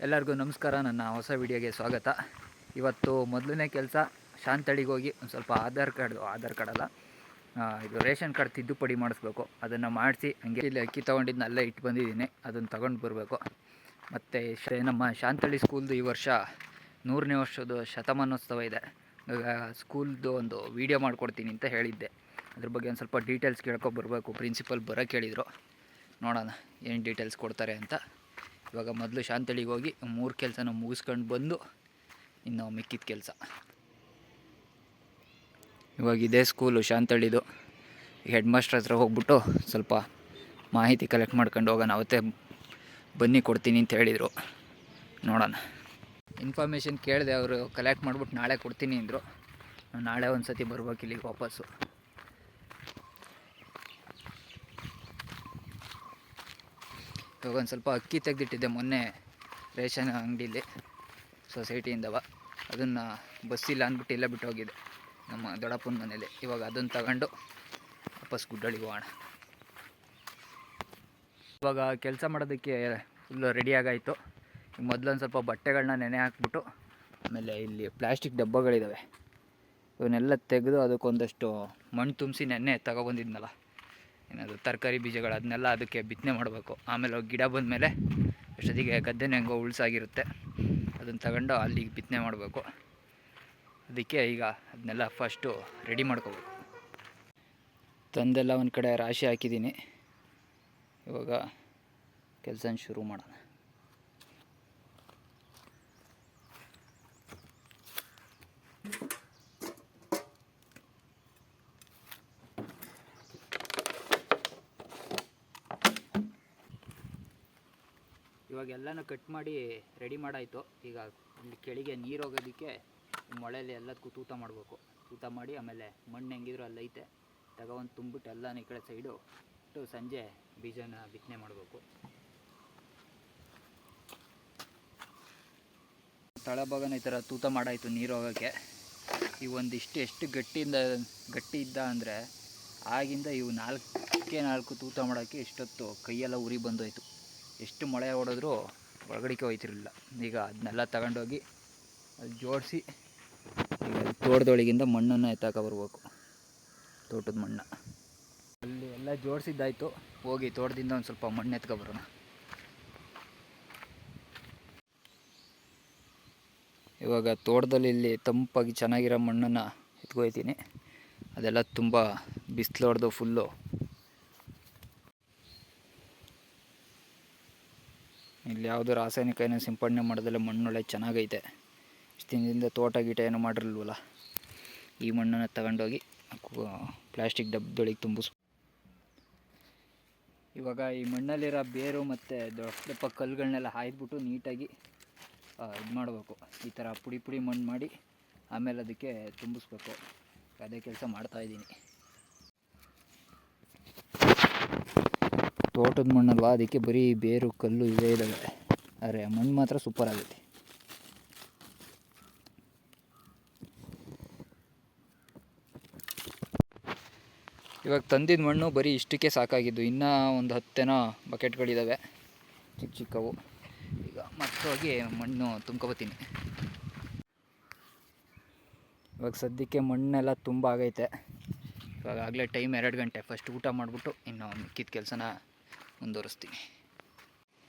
ಎಲ್ಲರಿಗೂ ನಮಸ್ಕಾರ. ನನ್ನ ಹೊಸ ವಿಡಿಯೋಗೆ ಸ್ವಾಗತ. ಇವತ್ತು ಮೊದಲನೇ ಕೆಲಸ ಶಾಂತಳಿಗೆ ಹೋಗಿ ಒಂದು ಸ್ವಲ್ಪ ಆಧಾರ್ ಕಾರ್ಡ್ ಅಲ್ಲ, ಇದು ರೇಷನ್ ಕಾರ್ಡ್ ತಿದ್ದುಪಡಿ ಮಾಡಿಸ್ಬೇಕು. ಅದನ್ನು ಮಾಡಿಸಿ ಹಂಗೆ ಇಲ್ಲಿ ಅಕ್ಕಿ ತೊಗೊಂಡಿದ್ದು ಅಲ್ಲೇ ಇಟ್ಟು ಬಂದಿದ್ದೀನಿ, ಅದನ್ನು ತಗೊಂಡು ಬರಬೇಕು. ಮತ್ತು ನಮ್ಮ ಶಾಂತಳಿ ಸ್ಕೂಲ್ದು ಈ ವರ್ಷ 100ನೇ ವರ್ಷದ ಶತಮಾನೋತ್ಸವ ಇದೆ. ಸ್ಕೂಲ್ದು ಒಂದು ವೀಡಿಯೋ ಮಾಡಿಕೊಡ್ತೀನಿ ಅಂತ ಹೇಳಿದ್ದೆ. ಅದ್ರ ಬಗ್ಗೆ ಒಂದು ಸ್ವಲ್ಪ ಡೀಟೇಲ್ಸ್ ಕೇಳ್ಕೊಬರ್ಬೇಕು. ಪ್ರಿನ್ಸಿಪಲ್ ಬರೋಕ್ಕೆ ಹೇಳಿದರು, ನೋಡೋಣ ಏನು ಡೀಟೇಲ್ಸ್ ಕೊಡ್ತಾರೆ ಅಂತ. ಇವಾಗ ಮೊದಲು ಶಾಂತಳಿಗೆ ಹೋಗಿ 3 ಕೆಲಸನ ಮುಗಿಸ್ಕೊಂಡು ಬಂದು ಇನ್ನು ಮಿಕ್ಕಿದ ಕೆಲಸ. ಇವಾಗ ಇದೇ ಸ್ಕೂಲು ಶಾಂತಳಿದು. ಹೆಡ್ ಮಾಸ್ಟರ್ ಹತ್ರ ಹೋಗ್ಬಿಟ್ಟು ಸ್ವಲ್ಪ ಮಾಹಿತಿ ಕಲೆಕ್ಟ್ ಮಾಡ್ಕೊಂಡು ಹೋಗೋಣ. ಅವತ್ತೇ ಬನ್ನಿ ಕೊಡ್ತೀನಿ ಅಂತ ಹೇಳಿದರು, ನೋಡೋಣ. ಇನ್ಫಾರ್ಮೇಷನ್ ಕೇಳಿದೆ, ಅವರು ಕಲೆಕ್ಟ್ ಮಾಡಿಬಿಟ್ಟು ನಾಳೆ ಕೊಡ್ತೀನಿ ಅಂದರು. ನಾಳೆ ಒಂದು ಸತಿ ಬರ್ಬೇಕು ಇಲ್ಲಿಗೆ ವಾಪಸ್ಸು. ಇವಾಗ ಒಂದು ಸ್ವಲ್ಪ ಅಕ್ಕಿ ತೆಗೆದಿಟ್ಟಿದ್ದೆ ಮೊನ್ನೆ ರೇಷನ್ ಅಂಗಡಿಲಿ ಸೊಸೈಟಿಯಿಂದವ. ಅದನ್ನು ಬಸ್ಸಿಲ್ಲ ಅಂದ್ಬಿಟ್ಟು ಇಲ್ಲೇ ಬಿಟ್ಟು ಹೋಗಿದೆ ನಮ್ಮ ದೊಡ್ಡಪ್ಪನ ಮನೇಲಿ. ಇವಾಗ ಅದನ್ನು ತಗೊಂಡು ವಾಪಸ್ ಗುಡ್ಡಳಿಗೆ ಹೋಗೋಣ. ಇವಾಗ ಕೆಲಸ ಮಾಡೋದಕ್ಕೆ ಫುಲ್ಲು ರೆಡಿಯಾಗಾಯಿತು. ಈಗ ಮೊದಲೊಂದು ಸ್ವಲ್ಪ ಬಟ್ಟೆಗಳನ್ನ ನೆನೆ ಹಾಕ್ಬಿಟ್ಟು, ಆಮೇಲೆ ಇಲ್ಲಿ ಪ್ಲ್ಯಾಸ್ಟಿಕ್ ಡಬ್ಬಗಳಿದ್ದಾವೆ, ಇವನ್ನೆಲ್ಲ ತೆಗೆದು ಅದಕ್ಕೊಂದಷ್ಟು ಮಣ್ಣು ತುಂಬಿಸಿ ನೆನ್ನೆ ತಗೊಬಂದಿದ್ನಲ್ಲ, ಏನಾದರೂ ತರಕಾರಿ ಬೀಜಗಳು, ಅದನ್ನೆಲ್ಲ ಅದಕ್ಕೆ ಬಿತ್ತನೆ ಮಾಡಬೇಕು. ಆಮೇಲೆ ಗಿಡ ಬಂದಮೇಲೆ ಅಷ್ಟೊತ್ತಿಗೆ ಗದ್ದೆನೇ ಹೆಂಗೋ ಉಳ್ಸಾಗಿರುತ್ತೆ, ಅದನ್ನು ತಗೊಂಡು ಅಲ್ಲಿಗೆ ಬಿತ್ತನೆ ಮಾಡಬೇಕು. ಅದಕ್ಕೆ ಈಗ ಅದನ್ನೆಲ್ಲ ಫಸ್ಟು ರೆಡಿ ಮಾಡ್ಕೋಬೇಕು. ತಂದೆಲ್ಲ ಒಂದು ಕಡೆ ರಾಶಿ ಹಾಕಿದ್ದೀನಿ. ಇವಾಗ ಕೆಲಸ ಶುರು ಮಾಡೋಣ. ಇವಾಗ ಎಲ್ಲನೂ ಕಟ್ ಮಾಡಿ ರೆಡಿ ಮಾಡಾಯಿತು. ಈಗ ಇಲ್ಲಿ ಕೆಳಗೆ ನೀರು ಹೋಗೋದಕ್ಕೆ ಮೊಳೆಯಲ್ಲಿ ಎಲ್ಲದಕ್ಕೂ ತೂತ ಮಾಡಬೇಕು. ತೂತ ಮಾಡಿ ಆಮೇಲೆ ಮಣ್ಣು ಹೆಂಗಿದ್ರು ಅಲ್ಲೈತೆ ತಗೊಬಂದು ತುಂಬಿಟ್ಟು ಎಲ್ಲನೂ ಈ ಕಡೆ ಸೈಡು ಇಟ್ಟು ಸಂಜೆ ಬೀಜನ ಬಿತ್ತನೆ ಮಾಡಬೇಕು. ತಳಭಾಗನ ಈ ಥರ ತೂತ ಮಾಡಾಯಿತು ನೀರು ಹೋಗೋಕ್ಕೆ. ಇವು ಒಂದಿಷ್ಟು ಎಷ್ಟು ಗಟ್ಟಿ ಇದ್ದ ಅಂದರೆ ಆಗಿಂದ ಇವು 4 ತೂತ ಮಾಡೋಕ್ಕೆ ಇಷ್ಟೊತ್ತು ಕೈಯೆಲ್ಲ ಉರಿ ಬಂದೋಯ್ತು. ಎಷ್ಟು ಮಳೆ ಹೊಡೆದ್ರೂ ಒಳಗಡಿಕೆ ಹೋಯ್ತಿರಲಿಲ್ಲ. ಈಗ ಅದನ್ನೆಲ್ಲ ತಗೊಂಡೋಗಿ ಅಲ್ಲಿ ಜೋಡಿಸಿ ಈಗ ತೋಟದೊಳಗಿಂದ ಮಣ್ಣನ್ನು ಎತ್ತಾಕೊಬರ್ಬೇಕು, ತೋಟದ ಮಣ್ಣು. ಅಲ್ಲಿ ಎಲ್ಲ ಜೋಡಿಸಿದ್ದಾಯಿತು, ಹೋಗಿ ತೋಟದಿಂದ ಒಂದು ಸ್ವಲ್ಪ ಮಣ್ಣು ಎತ್ಕೊಬರೋಣ. ಇವಾಗ ತೋಟದಲ್ಲಿ ಇಲ್ಲಿ ತಂಪಾಗಿ ಚೆನ್ನಾಗಿರೋ ಮಣ್ಣನ್ನು ಎತ್ಕೊಯ್ತೀನಿ. ಅದೆಲ್ಲ ತುಂಬ ಬಿಸಿಲು ಹೊಡೆದು ಫುಲ್ಲು ಇಲ್ಲಿ ಯಾವುದೂ ರಾಸಾಯನಿಕ ಏನೋ ಸಿಂಪಡಣೆ ಮಾಡೋದಲ್ಲ, ಮಣ್ಣೊಳ್ಳೆ ಚೆನ್ನಾಗೈತೆ. ಇಷ್ಟು ದಿನದಿಂದ ತೋಟ ಗೀಟ ಏನೋ ಮಾಡಿರಲ್ವಲ್ಲ, ಈ ಮಣ್ಣನ್ನು ತಗೊಂಡೋಗಿ ಪ್ಲ್ಯಾಸ್ಟಿಕ್ ಡಬ್ಬದೊಳಗೆ ತುಂಬಿಸ್. ಇವಾಗ ಈ ಮಣ್ಣಲ್ಲಿರೋ ಬೇರು ಮತ್ತು ದೊಡ್ಡ ಕಲ್ಲುಗಳನ್ನೆಲ್ಲ ಹಾಯ್ದುಬಿಟ್ಟು ನೀಟಾಗಿ ಇದು ಮಾಡಬೇಕು. ಈ ಥರ ಪುಡಿ ಮಣ್ಣು ಮಾಡಿ ಆಮೇಲೆ ಅದಕ್ಕೆ ತುಂಬಿಸ್ಬೇಕು. ಅದೇ ಕೆಲಸ ಮಾಡ್ತಾಯಿದ್ದೀನಿ. ತೋಟದ ಮಣ್ಣಲ್ವ, ಅದಕ್ಕೆ ಬರೀ ಬೇರು ಕಲ್ಲು ಇವೇ ಇದ್ದಾವೆ. ಆದರೆ ಮಣ್ಣು ಮಾತ್ರ ಸೂಪರ್ ಆಗುತ್ತೆ. ಇವಾಗ ತಂದಿದ್ದ ಮಣ್ಣು ಬರೀ ಇಷ್ಟಕ್ಕೆ ಸಾಕಾಗಿದ್ದು. ಇನ್ನೂ ಒಂದು 10 ಬಕೆಟ್ಗಳಿದ್ದಾವೆ ಚಿಕ್ಕವು. ಈಗ ಮತ್ತೆ ಹೋಗಿ ಮಣ್ಣು ತುಂಬ್ಕೊಬತ್ತೀನಿ. ಇವಾಗ ಸದ್ಯಕ್ಕೆ ಮಣ್ಣೆಲ್ಲ ತುಂಬ ಆಗೈತೆ. ಇವಾಗ ಆಗಲೇ ಟೈಮ್ 2 ಗಂಟೆ. ಫಸ್ಟ್ ಊಟ ಮಾಡಿಬಿಟ್ಟು ಇನ್ನು ಮಿಕ್ಕಿದ ಕೆಲಸನ ಮುಂದುವರಿಸ್ತೀನಿ.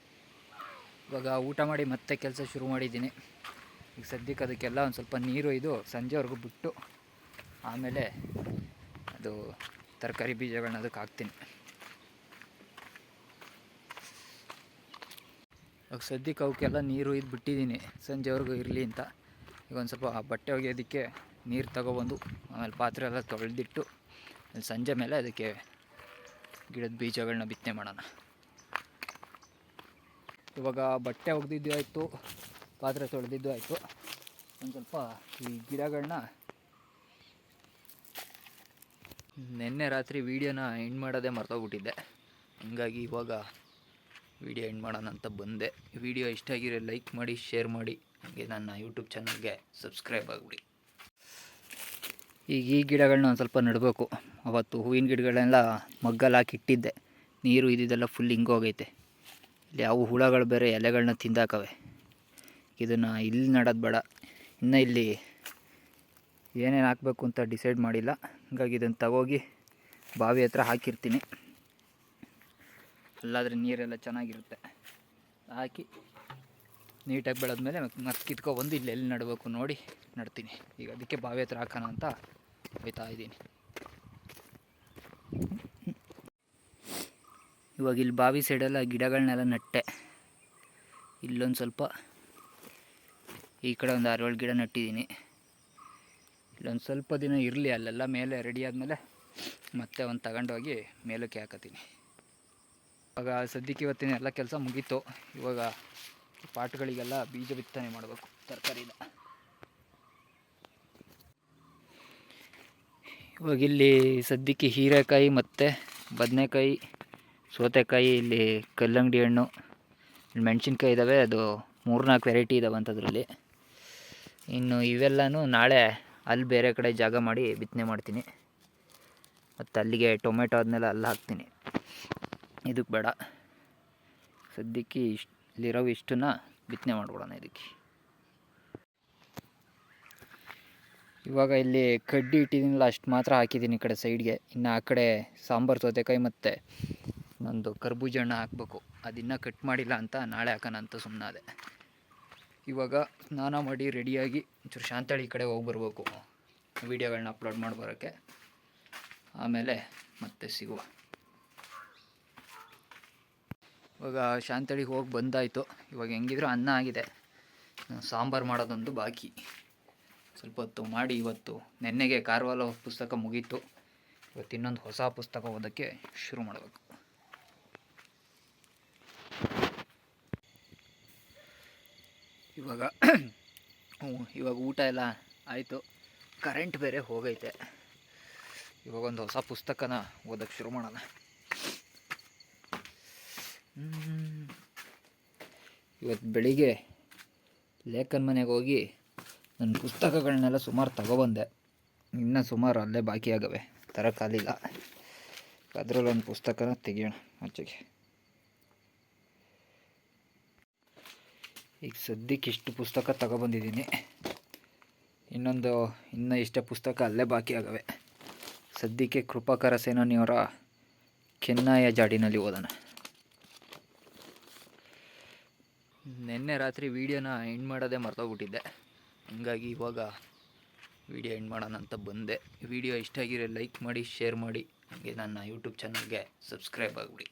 ಇವಾಗ ಊಟ ಮಾಡಿ ಮತ್ತೆ ಕೆಲಸ ಶುರು ಮಾಡಿದ್ದೀನಿ. ಈಗ ಸದ್ಯಕ್ಕೆ ಅದಕ್ಕೆಲ್ಲ ಒಂದು ಸ್ವಲ್ಪ ನೀರು ಇದು ಸಂಜೆವರೆಗೂ ಬಿಟ್ಟು ಆಮೇಲೆ ಅದು ತರಕಾರಿ ಬೀಜಗಳನ್ನ ಅದಕ್ಕೆ ಹಾಕ್ತೀನಿ. ಇವಾಗ ಸದ್ಯಕ್ಕೆ ಅವಕ್ಕೆಲ್ಲ ನೀರು ಇದು ಬಿಟ್ಟಿದ್ದೀನಿ ಸಂಜೆವರೆಗೂ ಇರಲಿ ಅಂತ. ಈಗ ಒಂದು ಸ್ವಲ್ಪ ಬಟ್ಟೆ ಒಗೆಯೋದಕ್ಕೆ ನೀರು ತಗೊಬಂದು ಆಮೇಲೆ ಪಾತ್ರೆ ಎಲ್ಲ ತೊಳೆದಿಟ್ಟು ಸಂಜೆ ಮೇಲೆ ಅದಕ್ಕೆ ಗಿಡದ ಬೀಜಗಳನ್ನ ಬಿತ್ತನೆ ಮಾಡೋಣ. ಇವಾಗ ಬಟ್ಟೆ ಒಗೆದಿದ್ದು ಆಯಿತು, ಪಾತ್ರೆ ತೊಳೆದಿದ್ದು ಆಯಿತು. ಒಂದು ಸ್ವಲ್ಪ ಈ ಗಿಡಗಳನ್ನ ನಿನ್ನೆ ರಾತ್ರಿ ವೀಡಿಯೋನ ಎಂಡ್ ಮಾಡೋದೇ ಮರ್ತೋಗ್ಬಿಟ್ಟಿದ್ದೆ. ಹಂಗಾಗಿ ಇವಾಗ ವೀಡಿಯೋ ಎಂಡ್ ಮಾಡೋಣ ಅಂತ ಬಂದೆ. ವೀಡಿಯೋ ಇಷ್ಟ ಆಗಿರೋ ಲೈಕ್ ಮಾಡಿ, ಶೇರ್ ಮಾಡಿ, ಹಾಗೆ ನನ್ನ ಯೂಟ್ಯೂಬ್ ಚಾನಲ್ಗೆ ಸಬ್ಸ್ಕ್ರೈಬ್ ಆಗಿಬಿಡಿ. ಈಗ ಈ ಗಿಡಗಳನ್ನ ಒಂದು ಸ್ವಲ್ಪ ನೆಡಬೇಕು. ಅವತ್ತು ಹೂವಿನ ಗಿಡಗಳೆಲ್ಲ ಮಗ್ಗಲ್ಲಿ ಹಾಕಿ ಇಟ್ಟಿದ್ದೆ, ನೀರು ಇದ್ದಿದ್ದೆಲ್ಲ ಫುಲ್ ಹಿಂಗೋಗೈತೆ. ಇಲ್ಲಿ ಯಾವ ಹುಳಗಳು ಬೇರೆ ಎಲೆಗಳನ್ನ ತಿಂದಾಕವೆ. ಇದನ್ನು ಇಲ್ಲಿ ನಡೋದು ಬೇಡ. ಇನ್ನು ಇಲ್ಲಿ ಏನೇನು ಹಾಕಬೇಕು ಅಂತ ಡಿಸೈಡ್ ಮಾಡಿಲ್ಲ. ಹಾಗಾಗಿ ಇದನ್ನು ತಗೋಗಿ ಬಾವಿ ಹತ್ರ ಹಾಕಿರ್ತೀನಿ. ಅಲ್ಲಾದರೆ ನೀರೆಲ್ಲ ಚೆನ್ನಾಗಿರುತ್ತೆ. ಹಾಕಿ ನೀಟಾಗಿ ಬೆಳೆದ್ಮೇಲೆ ಮತ್ತೆ ಕಿತ್ಕೊಬಂದು ಇಲ್ಲಿ ಎಲ್ಲಿ ನಡಬೇಕು ನೋಡಿ ನಡ್ತೀನಿ. ಈಗ ಅದಕ್ಕೆ ಬಾವಿ ಹತ್ರ ಹಾಕೋಣ ಅಂತ ಹೋಯ್ತಾ ಇದ್ದೀನಿ. ಇವಾಗ ಇಲ್ಲಿ ಬಾವಿ ಸೈಡೆಲ್ಲ ಗಿಡಗಳನ್ನೆಲ್ಲ ನಟ್ಟೆ. ಇಲ್ಲೊಂದು ಸ್ವಲ್ಪ, ಈ ಕಡೆ ಒಂದು 6-7 ಗಿಡ ನಟ್ಟಿದ್ದೀನಿ. ಇಲ್ಲೊಂದು ಸ್ವಲ್ಪ ದಿನ ಇರಲಿ, ಅಲ್ಲೆಲ್ಲ ಮೇಲೆ ರೆಡಿ ಆದಮೇಲೆ ಮತ್ತೆ ಒಂದು ತಗೊಂಡೋಗಿ ಮೇಲಕ್ಕೆ ಹಾಕತ್ತೀನಿ. ಇವಾಗ ಸದ್ಯಕ್ಕೆ ಇವತ್ತಿನ ಎಲ್ಲ ಕೆಲಸ ಮುಗೀತು. ಇವಾಗ ಪಾಟ್ಗಳಿಗೆಲ್ಲ ಬೀಜ ಬಿತ್ತನೆ ಮಾಡಬೇಕು ತರಕಾರಿನ. ಇವಾಗ ಇಲ್ಲಿ ಸದ್ಯಕ್ಕೆ ಹೀರೆಕಾಯಿ ಮತ್ತು ಬದನೆಕಾಯಿ, ಸೌತೆಕಾಯಿ, ಇಲ್ಲಿ ಕಲ್ಲಂಗಡಿ ಹಣ್ಣು, ಇಲ್ಲಿ ಮೆಣಸಿನ್ಕಾಯಿ ಇದ್ದಾವೆ. ಅದು 3-4 ವೆರೈಟಿ ಇದ್ದಾವೆ ಅಂಥದ್ರಲ್ಲಿ. ಇನ್ನು ಇವೆಲ್ಲನೂ ನಾಳೆ ಅಲ್ಲಿ ಬೇರೆ ಕಡೆ ಜಾಗ ಮಾಡಿ ಬಿತ್ತನೆ ಮಾಡ್ತೀನಿ. ಮತ್ತು ಅಲ್ಲಿಗೆ ಟೊಮೆಟೊ ಅದನ್ನೆಲ್ಲ ಅಲ್ಲಿ ಹಾಕ್ತೀನಿ. ಇದಕ್ಕೆ ಬೇಡ, ಸದ್ಯಕ್ಕೆ ಇಲ್ಲಿರೋ ಇಷ್ಟನ್ನ ಬಿತ್ತನೆ ಮಾಡ್ಕೊಡೋಣ ಇದಕ್ಕೆ. ಇವಾಗ ಇಲ್ಲಿ ಕಡ್ಡಿ ಇಟ್ಟಿದ್ದೀನಲ್ಲ ಅಷ್ಟು ಮಾತ್ರ ಹಾಕಿದ್ದೀನಿ ಈ ಕಡೆ ಸೈಡ್ಗೆ. ಇನ್ನು ಆ ಕಡೆ ಸಾಂಬಾರು ಸೌತೆಕಾಯಿ ಮತ್ತು ಒಂದು ಕರ್ಬೂಜ ಹಣ್ಣು ಹಾಕಬೇಕು. ಅದನ್ನು ಕಟ್ ಮಾಡಿಲ್ಲ ಅಂತ ನಾಳೆ ಹಾಕೋಣ ಅಂತ ಸುಮ್ಮನಾದೆ. ಇವಾಗ ಸ್ನಾನ ಮಾಡಿ ರೆಡಿಯಾಗಿ ಒಂಚೂರು ಶಾಂತಳಿ ಕಡೆ ಹೋಗಿ ಬರಬೇಕು, ವೀಡಿಯೋಗಳನ್ನ ಅಪ್ಲೋಡ್ ಮಾಡಿ ಬರೋಕ್ಕೆ. ಆಮೇಲೆ ಮತ್ತೆ ಸಿಗುವ. ಇವಾಗ ಶಾಂತಳಿಗೆ ಹೋಗಿ ಬಂದಾಯಿತು. ಇವಾಗ ಹೆಂಗಿದ್ರು ಅನ್ನ ಆಗಿದೆ, ಸಾಂಬಾರು ಮಾಡೋದೊಂದು ಬಾಕಿ. ಸ್ವಲ್ಪ ಹೊತ್ತು ಮಾಡಿ ಇವತ್ತು ನೆನ್ನೆಗೆ ಕಾರ್ವಾಲ ಪುಸ್ತಕ ಮುಗೀತು. ಇವತ್ತು ಇನ್ನೊಂದು ಹೊಸ ಪುಸ್ತಕ ಓದೋಕ್ಕೆ ಶುರು ಮಾಡಬೇಕು. ಇವಾಗ ಊಟ ಎಲ್ಲ ಆಯಿತು. ಕರೆಂಟ್ ಬೇರೆ ಹೋಗೈತೆ. ಇವಾಗ ಒಂದು ಹೊಸ ಪುಸ್ತಕನ ಓದೋಕ್ಕೆ ಶುರು ಮಾಡೋಣ. ಇವತ್ತು ಬೆಳಿಗ್ಗೆ ಲೇಖನ್ ಮನೆಗೆ ಹೋಗಿ ನನ್ನ ಪುಸ್ತಕಗಳನ್ನೆಲ್ಲ ಸುಮಾರು ತಗೊಬಂದೆ. ಇನ್ನೂ ಸುಮಾರು ಅಲ್ಲೇ ಬಾಕಿ ಆಗವೆ, ತರೋಕ್ಕಾಗಲಿಲ್ಲ. ಅದರಲ್ಲಿ ಒಂದು ಪುಸ್ತಕನ ತೆಗಿಯೋಣ ಆಚೆಗೆ. ಈಗ ಸದ್ಯಕ್ಕೆ ಇಷ್ಟು ಪುಸ್ತಕ ತಗೊಬಂದಿದ್ದೀನಿ. ಇನ್ನೂ ಇಷ್ಟೇ ಪುಸ್ತಕ ಅಲ್ಲೇ ಬಾಕಿ ಆಗವೆ. ಸದ್ಯಕ್ಕೆ ಕೃಪಾಕರ ಸೇನಾನಿಯವರ ಕೆನ್ನಾಯ ಜಾಡಿನಲ್ಲಿ ಓದೋಣ. ನಿನ್ನೆ ರಾತ್ರಿ ವೀಡಿಯೋನ ಎಂಡ್ ಮಾಡೋದೇ ಮರ್ತೋಗ್ಬಿಟ್ಟಿದ್ದೆ. ಹಂಗಾಗಿ ಇವಾಗ ವೀಡಿಯೋ ಎಂಡ್ ಮಾಡೋಣ ಅಂತ ಬಂದೆ. ವಿಡಿಯೋ ಇಷ್ಟ ಆಗಿರೋ ಲೈಕ್ ಮಾಡಿ, ಶೇರ್ ಮಾಡಿ, ಹಾಗೆ ನನ್ನ ಯೂಟ್ಯೂಬ್ ಚಾನಲ್ಗೆ ಸಬ್ಸ್ಕ್ರೈಬ್ ಆಗಿಬಿಡಿ.